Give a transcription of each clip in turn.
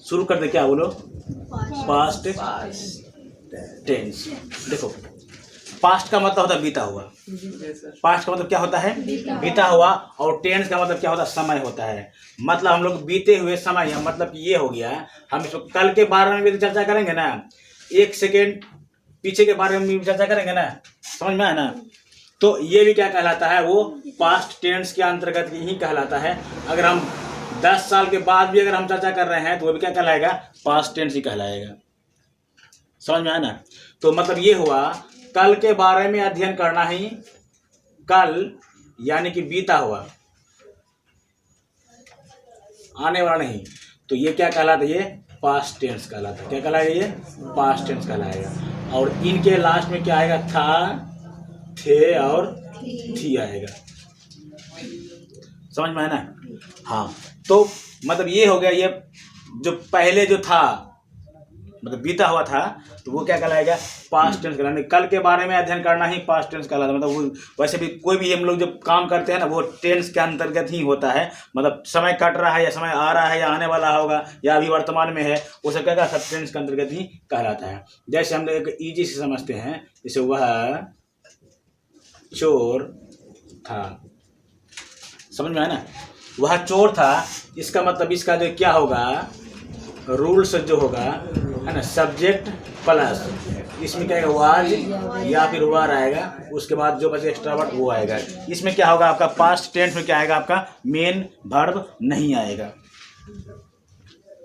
शुरू कर दे, क्या बोलो? Past tense. देखो पास्ट का मतलब होता है बीता हुआ, पास्ट का मतलब क्या होता है? बीता हुआ। और टेंस का मतलब क्या होता है? समय होता है। मतलब हम लोग बीते हुए समय, मतलब कि ये हो गया, हम इसको कल के बारे में भी चर्चा करेंगे ना, 1 सेकेंड पीछे के बारे में भी चर्चा करेंगे ना, समझ में है ना? तो ये भी क्या कहलाता है? वो पास्ट टेंस के अंतर्गत ही कहलाता है। अगर हम 10 साल के बाद भी अगर हम चर्चा कर रहे हैं तो वो भी क्या कहलाएगा? पास्ट टेंस ही कहलाएगा। समझ में आया ना? तो मतलब ये हुआ, कल के बारे में अध्ययन करना ही, कल यानी कि बीता हुआ, आने वाला नहीं, तो ये क्या कहलाता है? ये पास्ट टेंस कहलाता है। क्या कहलाएगा? ये पास्ट टेंस कहलाएगा। और इनके लास्ट में क्या आएगा? था, थे और थी आएगा। समझ में है ना? हाँ, तो मतलब ये हो गया, ये जो पहले जो था मतलब बीता हुआ था, तो वो क्या कहलाएगा? पास्ट टेंस कहलाएगा। कल के बारे में अध्ययन करना ही पास्ट टेंस कहलाता है। मतलब वो वैसे भी कोई भी हम लोग जब काम करते हैं ना, वो टेंस के अंतर्गत ही होता है। मतलब समय कट रहा है या समय आ रहा है या आने वाला होगा या अभी वर्तमान में है, वो सब क्या सब टेंस के अंतर्गत ही कहलाता है। जैसे हम लोग एक ईजी से समझते हैं, जैसे वह चोर था। समझ में है ना? वह चोर था, इसका मतलब इसका जो क्या होगा? रूल्स जो होगा है ना, सब्जेक्ट प्लस इसमें क्या आएगा? वाज या फिर वर आएगा, उसके बाद जो बचे एक्स्ट्रा वर्ड वो आएगा। इसमें क्या होगा? आपका पास्ट टेंस में क्या आएगा? आपका मेन वर्ब नहीं आएगा।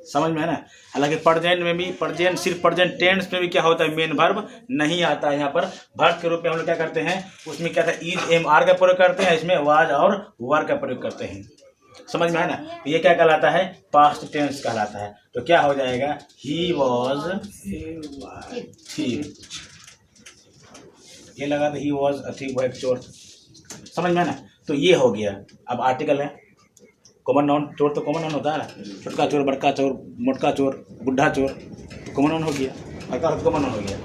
समझ में है ना? हालांकि प्रेजेंट में भी, प्रेजेंट सिर्फ प्रेजेंट टेंस में भी क्या होता है? मेन वर्ब नहीं आता है। यहाँ पर वर्ब के रूप में हम लोग क्या करते हैं? उसमें क्या था? इज एम आर का प्रयोग करते हैं, इसमें वाज और वर का प्रयोग करते हैं। समझ में है ना? तो ये क्या कहलाता है? पास्ट टेंस कहलाता है। तो क्या हो जाएगा? He was thief. ये लगा था ही वॉज अ थीफ, वो एक चोर। समझ में है ना? तो ये हो गया। अब आर्टिकल है, कॉमन नाउन। चोर तो कॉमन नाउन होता है, छोटका चोर, बड़का चोर, मोटका चोर, बुढ़ा चोर, तो कॉमन नाउन हो गया। बड़का तो कॉमन नाउन हो गया।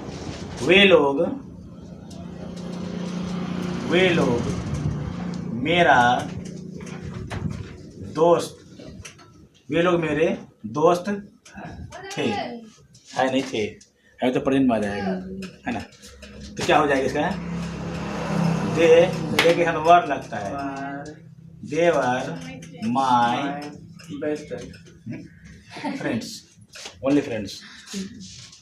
वे लोग मेरा दोस्त, वे लोग मेरे दोस्त थे, है नहीं थे, है तो प्रेजेंट में आ जाएगा, है ना? तो क्या हो जाएगा इसका? दे के हम वर लगता है, they were my best friends, only friends,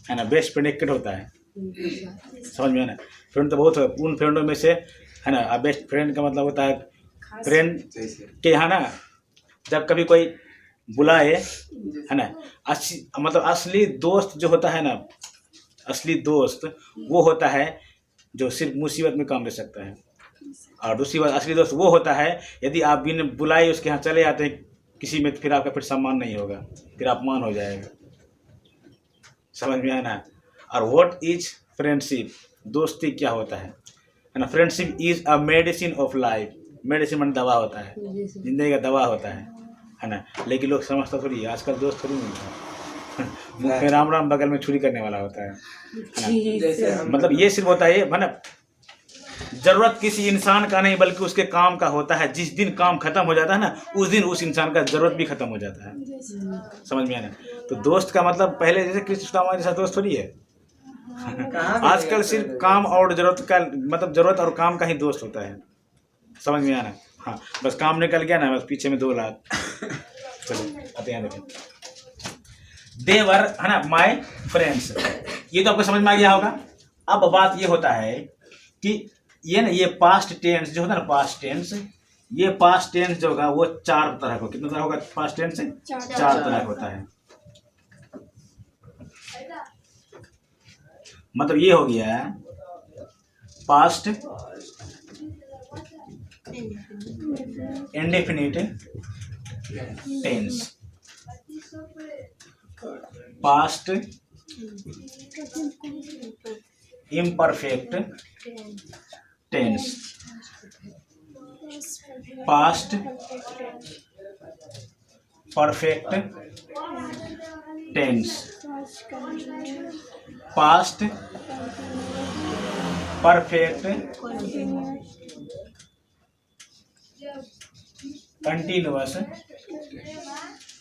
है ना? बेस्ट फ्रेंड एक होता है। समझ में है ना? फ्रेंड तो बहुत है, उन फ्रेंडों में से, है ना? अब बेस्ट फ्रेंड का मतलब होता है फ्रेंड के यहाँ ना, जब कभी कोई बुलाए, है ना, मतलब असली दोस्त जो होता है ना, असली दोस्त वो होता है जो सिर्फ मुसीबत में काम दे सकता है। और दूसरी बात, असली दोस्त वो होता है यदि आप बिन बुलाए उसके यहाँ चले जाते हैं किसी में, फिर आपका फिर सम्मान नहीं होगा, फिर अपमान हो जाएगा। समझ में आया ना? और व्हाट इज फ्रेंडशिप? दोस्ती क्या होता है ना? Friendship is a medicine of life. Medicine मतलब दवा होता है, जिंदगी का दवा होता है ना? लेकिन लोग समझता थोड़ी है, आजकल दोस्त थोड़ी मिलता है, मुँह में राम राम बगल में छुरी करने वाला होता है ना? मतलब ये सिर्फ होता है ना, जरूरत किसी इंसान का नहीं बल्कि उसके काम का होता है। जिस दिन काम खत्म हो जाता है ना, उस दिन उस इंसान का जरूरत भी खत्म हो जाता है। समझ में आया ना? तो दोस्त का मतलब पहले जैसे कृष्ण जैसा दोस्त थोड़ी है। आजकल सिर्फ काम और जरूरत का, मतलब जरूरत और काम का ही दोस्त होता है। समझ में आया ना? हाँ, बस काम निकल गया ना, बस पीछे में 2 लाख। चलो आते हैं, देखें देवर, है ना, माय फ्रेंड्स। ये तो आपको समझ में आ गया होगा। अब बात ये होता है कि ये ना, ये पास्ट टेंस जो होता है ना, पास्ट टेंस, ये पास्ट टेंस जो होगा वो 4 तरह का, कितना तरह होगा पास्ट टेंस? 4 तरह का होता है। मतलब ये हो गया past indefinite tense, past imperfect tense, past perfect tense, past perfect continuous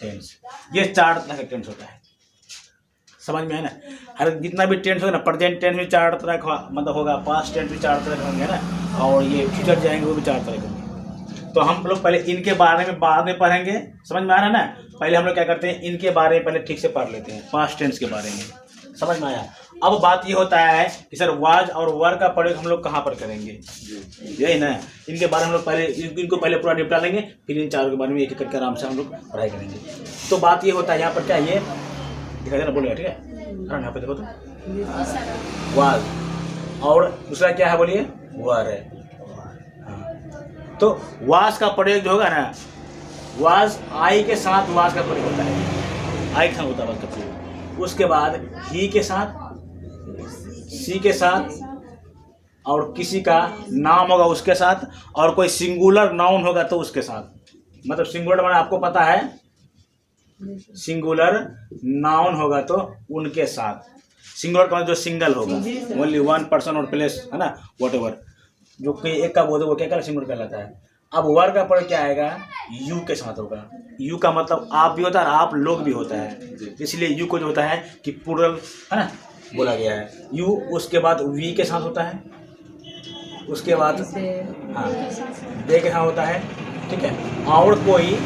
tense। ये 4 तरह का टेंस होता है। समझ में है ना। हर जितना भी टेंस होगा ना, प्रेजेंट टेंस भी 4 तरह का मतलब होगा, पास्ट टेंस भी 4 तरह का होंगे ना, और ये फ्यूचर जाएंगे वो भी 4 तरह के होंगे। तो हम लोग पहले इनके बारे में बाद में पढ़ेंगे, समझ में आ रहा है ना। पहले हम लोग क्या करते हैं, इनके बारे में पहले ठीक से पढ़ लेते हैं, पास्ट टेंस के बारे में, समझ में आया। अब बात ये होता है कि सर वाज और वर का प्रयोग हम लोग कहाँ पर करेंगे, यही ना। इनके बारे में हम लोग पहले इनको पहले पूरा निपटा लेंगे, फिर इन चारों के बारे में एक एक करके आराम से हम लोग पढ़ाई करेंगे। तो बात ये होता है यहाँ पर क्या, ये दिखाई देना बोलेगा, ठीक है। यहाँ पे देखो तो वाज, और दूसरा क्या है बोलिए, वर है। हाँ। तो वाज का प्रयोग जो होगा ना, वाज आई के साथ वाज का प्रयोग होता है, आई के साथ होता है वाज का प्रयोग। उसके बाद ही के साथ, सी के साथ, और किसी का नाम होगा उसके साथ, और कोई सिंगुलर नाउन होगा तो उसके साथ। मतलब सिंगुलर माने आपको पता है, सिंगुलर नाउन होगा तो उनके साथ। सिंगुलर का मतलब जो सिंगल होगा, ओनली वन पर्सन और प्लेस, है ना, व्हाटएवर, जो कोई एक का बोल वो क्या कहलाता है, सिंगुलर कहलाता है। अब वर का प्रयोग क्या आएगा, यू के साथ होगा। यू का मतलब आप भी होता है और आप लोग भी होता है, इसलिए यू को जो होता है कि प्लूरल, है ना, बोला गया है यू। उसके बाद वी के साथ होता है, उसके बाद हाँ दे के साथ होता है, ठीक है। और कोई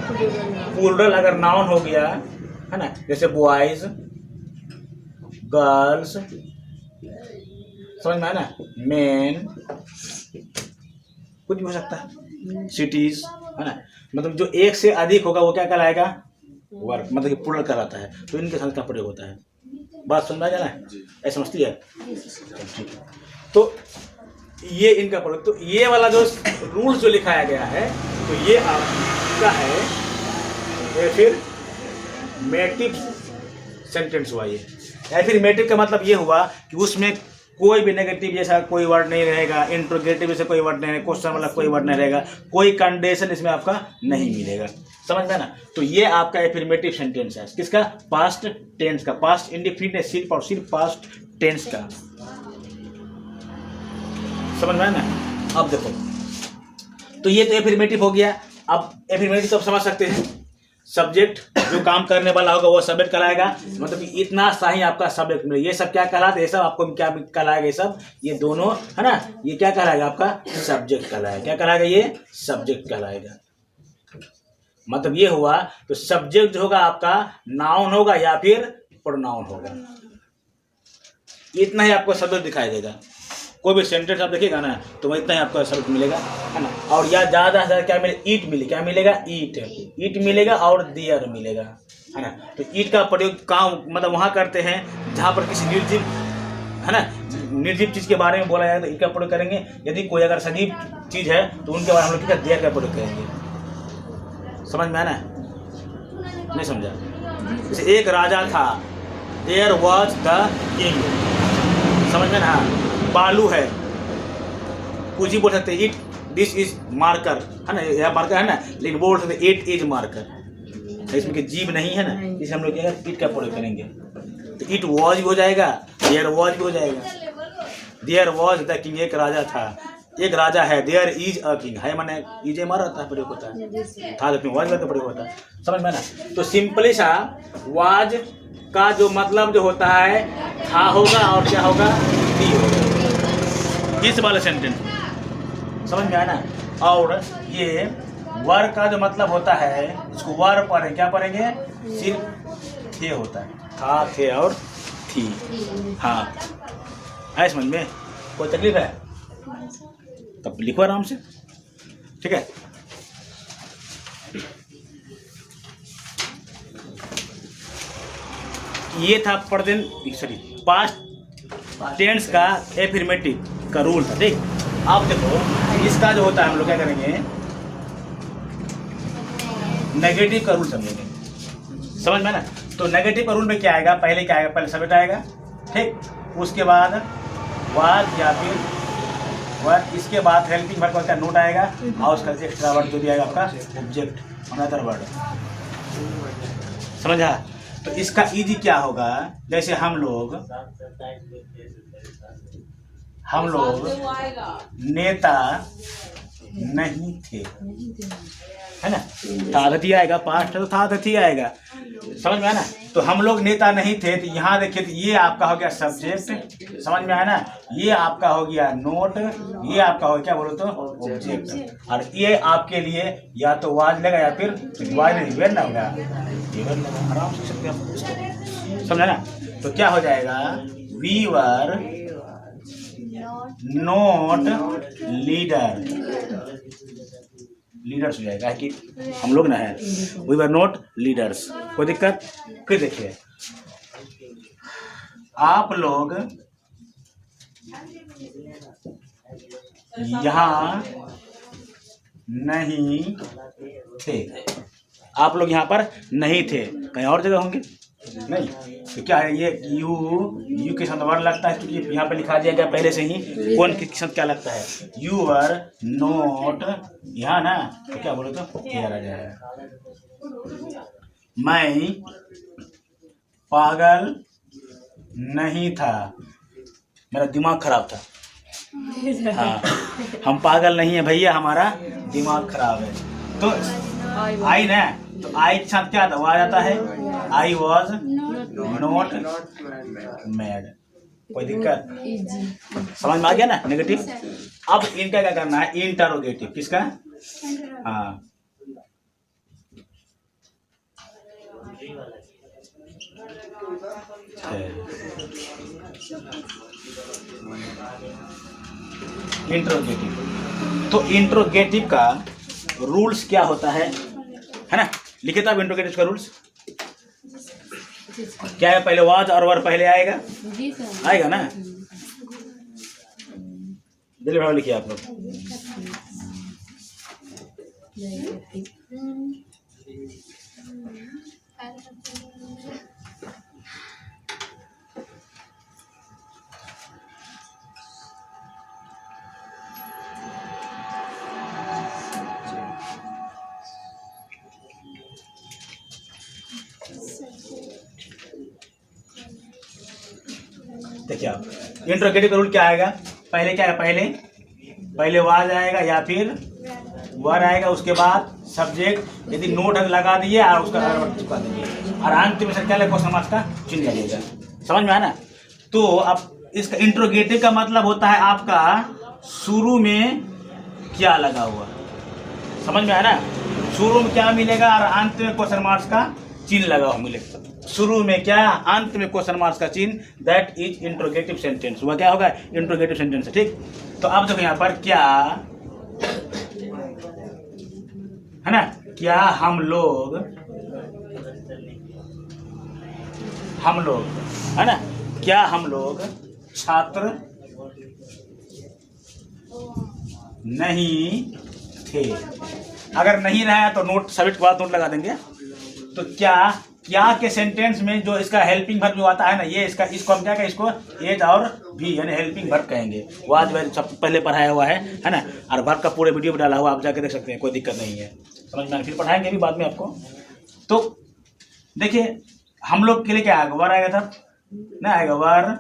प्लूरल अगर नाउन हो गया, है ना, जैसे बॉयज, गर्ल्स, समझ में है ना, मेन, कुछ भी हो सकता है, सिटीज, है ना। मतलब जो एक से अधिक होगा वो क्या कहलाएगा, वर्क, मतलब कि प्लूरल कहलाता है। तो इनके साथ का प्रयोग होता है। बात समझा जाना है, ऐसा समझती है, ठीक है। तो ये इनका प्रयोग, तो ये वाला जो रूल जो लिखाया गया है, तो ये आपका है एफर्मेटिव सेंटेंस हुआ ये। एफर्मेटिव का मतलब ये हुआ कि उसमें कोई भी नेगेटिव जैसा कोई वर्ड नहीं रहेगा, इंट्रोगेटिव जैसे कोई वर्ड नहीं रहेगा, क्वेश्चन वाला कोई वर्ड नहीं रहेगा, कोई कंडीशन इसमें आपका नहीं मिलेगा, समझ में ना। तो ये आपका एफर्मेटिव सेंटेंस है, किसका, पास्ट टेंस का, पास्ट इंडेफिनिट सिर्फ और सिर्फ पास्ट टेंस का, समझ में ना। अब देखो, तो ये तो एफर्मेटिव हो गया। अब एफर्मेटिव तो आप समझ सकते हैं, सब्जेक्ट जो काम करने वाला होगा वो सब्जेक्ट कहलाएगा, मतलब कि इतना सा ही आपका सब्जेक्ट मिलेगा। ये सब क्या कहलाते हैं, ये सब आपको क्या कहलाएगा, ये सब, ये दोनों, है ना, ये क्या कहलाएगा, आपका सब्जेक्ट कहलाएगा। क्या कहलाएगा, ये सब्जेक्ट कहलाएगा। मतलब ये हुआ, तो सब्जेक्ट जो होगा आपका नाउन होगा या फिर प्रोनाउन होगा, इतना ही आपको सब्जेक्ट दिखाई देगा। कोई भी सेंटेंस आप देखिएगा ना, तो वह इतना ही आपको शब्द मिलेगा, है ना। और या ज़्यादा से ज़्यादा क्या मिले, ईट मिले, क्या मिलेगा, ईट, ईट मिलेगा और दियर मिलेगा, है ना। तो ईट का प्रयोग कहाँ, मतलब वहाँ करते हैं जहाँ पर किसी निर्जीव, है ना, निर्जीव चीज़ के बारे में बोला जाए तो ईट का प्रयोग करेंगे। यदि कोई अगर सजीव चीज़ है तो उनके बारे में हम लोग देयर का प्रयोग करेंगे। समझ में आना, नहीं समझा। जैसे एक राजा था, देयर वॉज द किंग, समझ में ना। बालू है, कुछ ही बोल सकते हैं, इट, दिस इज मार्कर, है ना, यह मार्कर है ना, लेकिन बोल सकते इट इज मार्कर, इसमें कि जीव नहीं है ना, इसे हम लोग क्या इट का प्रयोग करेंगे। तो इट वॉज भी हो जाएगा, देयर वॉज भी हो जाएगा। देयर वॉज द किंग, एक राजा था, एक राजा है, देयर इज अ किंग, है माने इज मारा होता है, प्रयोग होता है, था तो वॉज का प्रयोग होता है, समझ में ना। तो सिंपली सा वॉज का जो मतलब जो होता है, था होगा और क्या होगा, दी होगा, इस वाले सेंटेंस में, समझ में आया ना। और ये वर का जो मतलब होता है, इसको वर पढ़ें, क्या पढ़ेंगे, सिर्फ थे होता है, था, थे और थी। हाँ, है समझ में, कोई तकलीफ है तब लिखो आराम से, ठीक है। ये था प्रेजेंट, सॉरी, पास्ट टेंस का एफर्मेटिव का रूल था, ठीक। अब देखो इसका जो होता है, हम लोग क्या करेंगे, नेगेटिव का रूल समझेंगे, समझ में ना। तो नेगेटिव का रूल में क्या आएगा, पहले क्या आएगा, पहले सब्जेक्ट आएगा, ठीक। उसके बाद वाज या फिर वर्ड, इसके बाद हेल्पिंग वर्ब का नोट आएगा, और उसका एक्स्ट्रा वर्ड जो भी आएगा आपका ऑब्जेक्ट, अनदर वर्ड, समझा। तो इसका इजी क्या होगा, जैसे हम लोग नेता नहीं थे, है ना। था तथी आएगा, पास्ट है तो था तथी आएगा, समझ में आया ना। तो हम लोग नेता नहीं थे, तो यहाँ देखिए तो ये आपका हो गया सब्जेक्ट, समझ में आया ना। ये आपका हो गया नोट, ये आपका हो गया क्या बोलो तो ऑब्जेक्ट, और ये आपके लिए या तो वाज लेगा या फिर वाज नहीं वेर ना होगा, ये वेर लगा, आराम से सकते हैं इसको, समझा ना। तो क्या हो जाएगा, we were not leader, leaders हो जाएगा कि हम लोग ना है, वी वर नॉट लीडर्स, कोई दिक्कत। फिर देखिए आप लोग यहाँ नहीं थे, आप लोग यहाँ पर नहीं थे, कहीं और जगह होंगे नहीं। तो क्या है ये यू के साथ वर्ड लगता है, क्योंकि यहाँ पे लिखा दिया गया पहले से ही कौन के साथ क्या लगता है, यू वर नोट, यहाँ ना तो क्या बोलो तो क्या आ जाएगा, मैं पागल नहीं था, मेरा दिमाग खराब था। हाँ, हम पागल नहीं है भैया, हमारा दिमाग खराब है। तो आई ना, तो आई के साथ क्या आ जाता है, आई वॉज नॉट मैड, कोई दिक्कत, समझ में आ गया ना नेगेटिव। अब इनका क्या करना है, इंटरोगेटिव, किसका, हाँ इंट्रोगेटिव। तो इंट्रोगेटिव का रूल्स क्या होता है ना, लिखे तो आप इंट्रोगेटिव का रूल्स क्या है, पहले वाज और वर पहले आएगा, आएगा ना, जल्दी भाव लिखिए आप लोग। देखिए आप इंट्रोगेटिव का रूल क्या आएगा, पहले क्या है, पहले वाज आएगा या फिर वर आएगा, उसके बाद सब्जेक्ट, यदि नोट लगा दिए और उसका चिपका दीजिए, और अंत में क्या लगेगा, समाज का चिन्ह लगेगा, समझ में आया ना। तो अब इसका इंट्रोगेटिव का मतलब होता है आपका शुरू में क्या लगा हुआ, समझ में आया ना, शुरू में क्या मिलेगा और अंत में क्वेश्चन मार्क्स का चिन्ह लगा हुआ मिलेगा, शुरू में क्या अंत में क्वेश्चन मार्क्स का चिन्ह, दैट इज इंट्रोगेटिव सेंटेंस, वह क्या होगा, इंट्रोगेटिव सेंटेंस है, ठीक। तो अब देखो यहाँ पर क्या है ना, क्या हम लोग है ना, क्या हम लोग छात्र नहीं थे, अगर नहीं रहा तो नोट सब्जेक्ट के बाद नोट लगा देंगे। तो क्या के सेंटेंस में जो इसका हेल्पिंग वर्ब जो आता है ना, ये इसको हम क्या कहें, इसको एज और भी यानी हेल्पिंग वर्ब कहेंगे। वो आज सब पहले पढ़ाया हुआ है ना, और वर्ब का पूरे वीडियो में डाला हुआ, आप जाके देख सकते हैं, कोई दिक्कत नहीं है, समझ में, फिर पढ़ाएंगे भी बाद में आपको। तो देखिए हम लोग के लिए क्या आएगा, वर आएगा, था ना आएगा वर,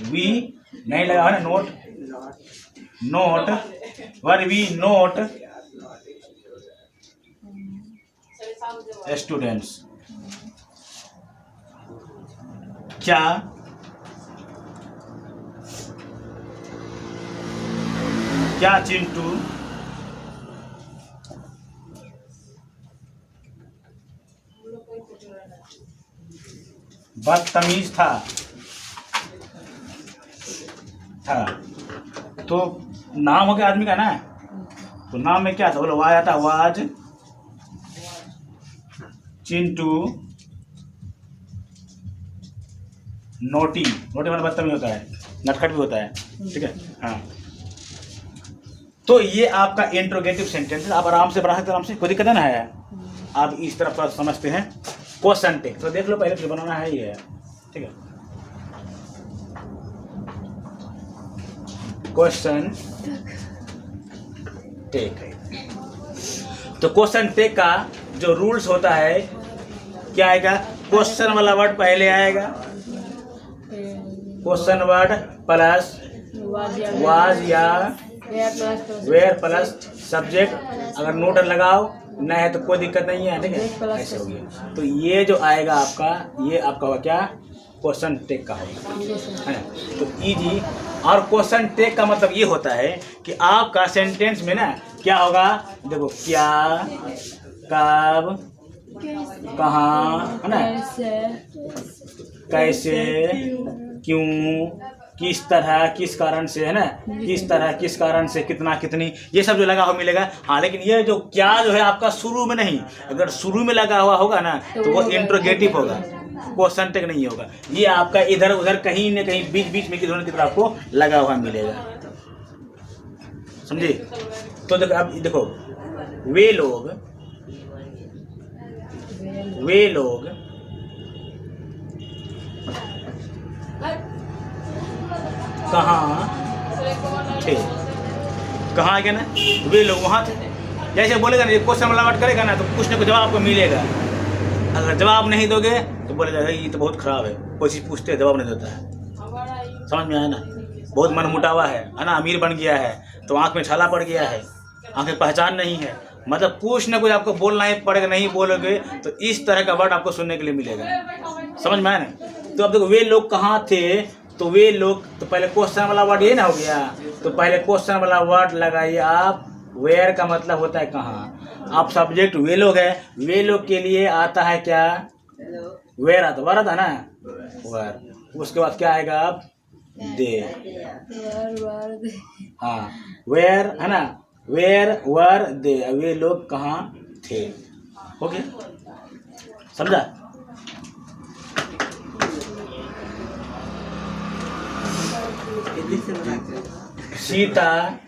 वी नहीं लगा है ना, not were we not students, क्या चिंटू बदतमीज था। तो नाम हो गया आदमी का ना, तो नाम में क्या था, बोलो वाज आता, वाज चिंटू नोटी मतलब बदतमीज होता है, नटखट भी होता है, ठीक है, हाँ। तो ये आपका इंट्रोगेटिव सेंटेंस है, आप आराम से बना सकते, आराम से, कोई दिक्कत ना है। आप इस तरफ पर समझते हैं क्वेश्चन टेक, तो देख लो पहले फिर बनाना है, ये है, ठीक है, क्वेश्चन टेक। तो क्वेश्चन टेक का जो रूल्स होता है क्या आएगा, क्वेश्चन वाला वर्ड पहले आएगा, क्वेश्चन वर्ड प्लस वाज या वेयर प्लस सब्जेक्ट, अगर नोट लगाओ ना है तो कोई दिक्कत नहीं है, ठीक है, ऐसे हो गया। तो ये जो आएगा आपका, ये आपका होगा क्या, क्वेश्चन टेक का होगा, है ना। तो इजी। और क्वेश्चन टेक का मतलब ये होता है कि आपका सेंटेंस में ना क्या होगा, देखो क्या, कब, कहाँ, है ना, कैसे, क्यों, किस तरह, किस कारण से, है ना, किस तरह, किस कारण से, कितना, कितनी, ये सब जो लगा हुआ मिलेगा। हाँ, लेकिन ये जो क्या जो है आपका शुरू में नहीं, अगर शुरू में लगा हुआ होगा ना तो वो इंट्रोगेटिव होगा, क्वेश्चन टेक नहीं होगा। ये आपका इधर उधर कहीं न कहीं बीच बीच में किसी न किसी आपको लगा हुआ मिलेगा, समझे। तो देखो, अब देखो, वे लोग कहाँ थे, कहाँ गया ना, वे लोग वहाँ थे। जैसे बोलेगा ना, क्वेश्चन वाला वर्ड करेगा ना तो कुछ ना कुछ जवाब आपको मिलेगा। अगर जवाब नहीं दोगे तो बोलेगा ये तो बहुत खराब है, कोई चीज़ पूछते हैं जवाब नहीं देता है। समझ में आया ना, बहुत मनमुटावा है ना, अमीर बन गया है तो आँख में छाला पड़ गया है, आँखें पहचान नहीं है, मतलब कुछ ना कुछ आपको बोलना ही पड़ेगा, नहीं बोलोगे तो इस तरह का वर्ड आपको सुनने के लिए मिलेगा। समझ में आया ना। तो अब देखो, वे लोग कहाँ थे, तो वे लोग, तो पहले क्वेश्चन वाला वर्ड ये ना हो गया, तो पहले क्वेश्चन वाला वर्ड लगाइए आप, वेयर का मतलब होता है कहाँ। आप सब्जेक्ट वे लोग है, वे लोग के लिए आता है क्या, वेयर आता, वर आता ना, वर। उसके बाद क्या आएगा आप, दे, हाँ, वेयर, है ना, वेयर वर दे, वे लोग कहाँ थे। ओके, समझा। सीता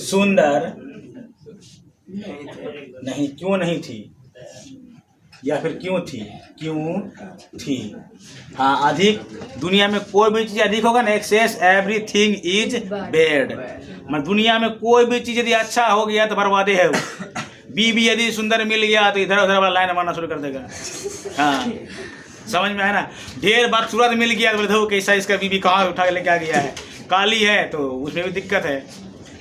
सुंदर नहीं, क्यों नहीं थी, या फिर क्यों थी, क्यों थी। हाँ, अधिक, दुनिया में कोई भी चीज़ अधिक होगा ना, एक्सेस एवरीथिंग इज बैड, मतलब दुनिया में कोई भी चीज़ यदि अच्छा हो गया तो बर्बादे है वो। बीबी यदि सुंदर मिल गया तो इधर उधर वाला लाइन मारना शुरू कर देगा। हाँ, समझ में आया ना। ढेर बात सूरत मिल गया तो देखो कैसा इसका बीबी कहाँ उठा के लेके आ गया है, काली है तो उसमें भी दिक्कत है,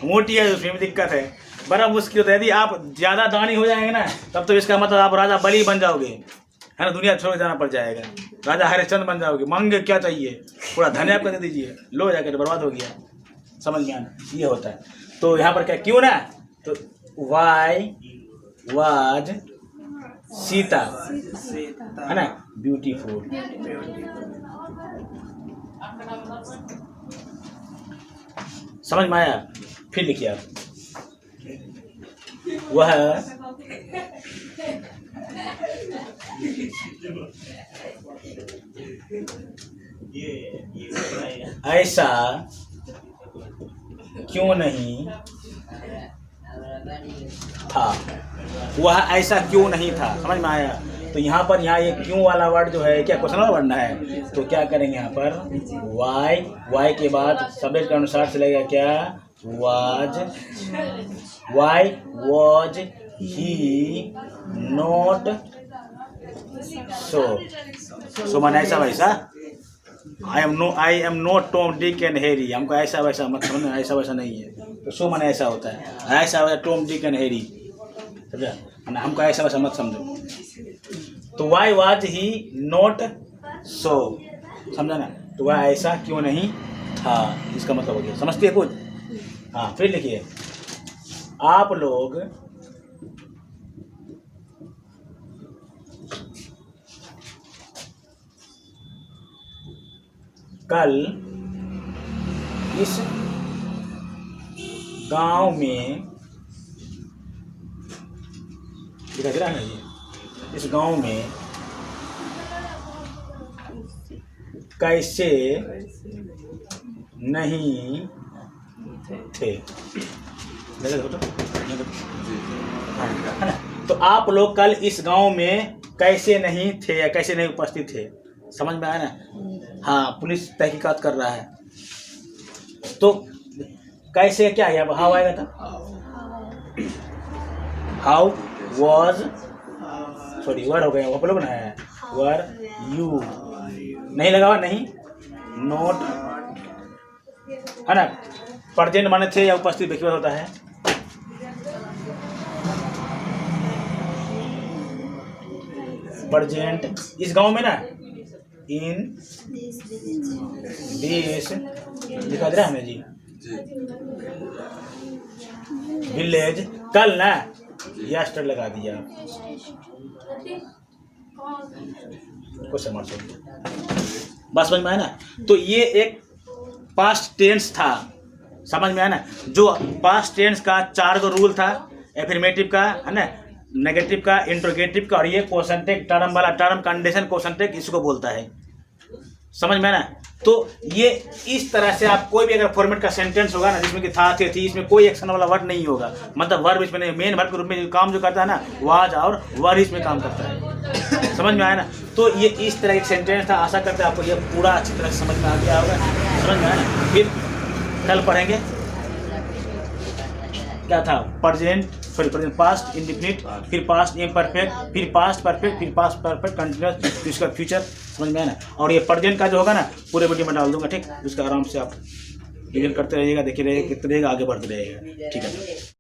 मोटी है तो उसमें भी दिक्कत है, बड़ा मुश्किल होता है। यदि आप ज़्यादा दानी हो जाएंगे ना तब तो इसका मतलब आप राजा बली बन जाओगे, है ना, दुनिया छोड़ जाना पड़ जाएगा, राजा हरिश्चंद्र बन जाओगे। मांगे क्या चाहिए, पूरा धन आपको दे दीजिए, लो जाकर तो बर्बाद हो गया। समझ में आना, ये होता है। तो यहाँ पर क्या, क्यों ना, तो वाई वाज सीता, है ना, ब्यूटीफुल। समझ में आया। फिर लिखिए आप, वह ऐसा क्यों नहीं था, वह ऐसा क्यों नहीं था। समझ में आया। तो यहाँ पर, यहाँ ये क्यों वाला वर्ड जो है क्या क्वेश्चन वाला वर्ड है, तो क्या करेंगे यहाँ पर, वाई, वाई के बाद सब्जेक्ट के अनुसार चलेगा क्या, was, why was he not so माने ऐसा वैसा, I am not Tom Dick and Harry, हमको ऐसा वैसा मत समझना, ऐसा वैसा नहीं है। तो सो माने ऐसा होता है, ऐसा वैसा टॉम डिक एंड हैरी, समझा ना, हमको ऐसा वैसा मत समझो। तो why was he not so, समझा ना, तो वह ऐसा क्यों नहीं था, इसका मतलब हो गया। समझते हैं कुछ। हाँ, फिर लिखिए, आप लोग कल इस गांव में, दिखा दे रहा है ये, इस गांव में कैसे नहीं थे। तो आप लोग कल इस गांव में कैसे नहीं थे या कैसे नहीं उपस्थित थे। समझ में आया ना। हाँ, पुलिस तहकीकात कर रहा है। तो कैसे क्या है, हाउ आएगा था, हाउ वॉज, सॉरी वर हो गया, वो लोग बनाया है, वर यू नहीं लगा हुआ, नहीं नोट, है ना, प्रेजेंट माने थे या उपस्थित व्यक्ति होता है। प्रेजेंट इस गांव में ना, इन दिस दिखा दे रहा है हमें जी, विलेज कल ना यस्टर लगा दिया, क्वेश्चन मार्क। बस समझ में आया ना। तो ये एक पास्ट टेंस था, समझ में आया ना। जो पास्ट टेंस का 4 गो रूल था, एफर्मेटिव का है ना, नेगेटिव का, इंट्रोगेटिव का, और ये क्वेश्चन टेक टर्म वाला, टर्म कंडीशन क्वेश्चन टेक इसको बोलता है, समझ में आया ना। तो ये इस तरह से आप कोई भी अगर फॉर्मेट का सेंटेंस होगा ना जिसमें कि था, थे, थी, इसमें कोई एक्शन वाला वर्ड नहीं होगा, मतलब वर्ब इसमें नहीं, मेन वर्ब के रूप में जो काम जो करता है ना वाज और वर इसमें काम करता है, समझ में आया ना। तो ये इस तरह एक सेंटेंस था। आशा करते हैं आपको ये पूरा अच्छी तरह से समझ में आ गया होगा, समझ में आया ना। फिर कल पढ़ेंगे क्या था, प्रेजेंट पास्ट इंडेफिनिट, फिर पास्ट इम्परफेक्ट, फिर पास्ट परफेक्ट, फिर पास्ट परफेक्ट कंटिन्यूअस, फिर उसका फ्यूचर, समझ में आया ना। और ये प्रेजेंट का जो होगा ना पूरे वीडियो में डाल दूंगा, ठीक। उसका आराम से आप रिवीजन करते रहिएगा, देखते रहिएगा, कितने रहेगा, आगे बढ़ते रहेगा, ठीक है।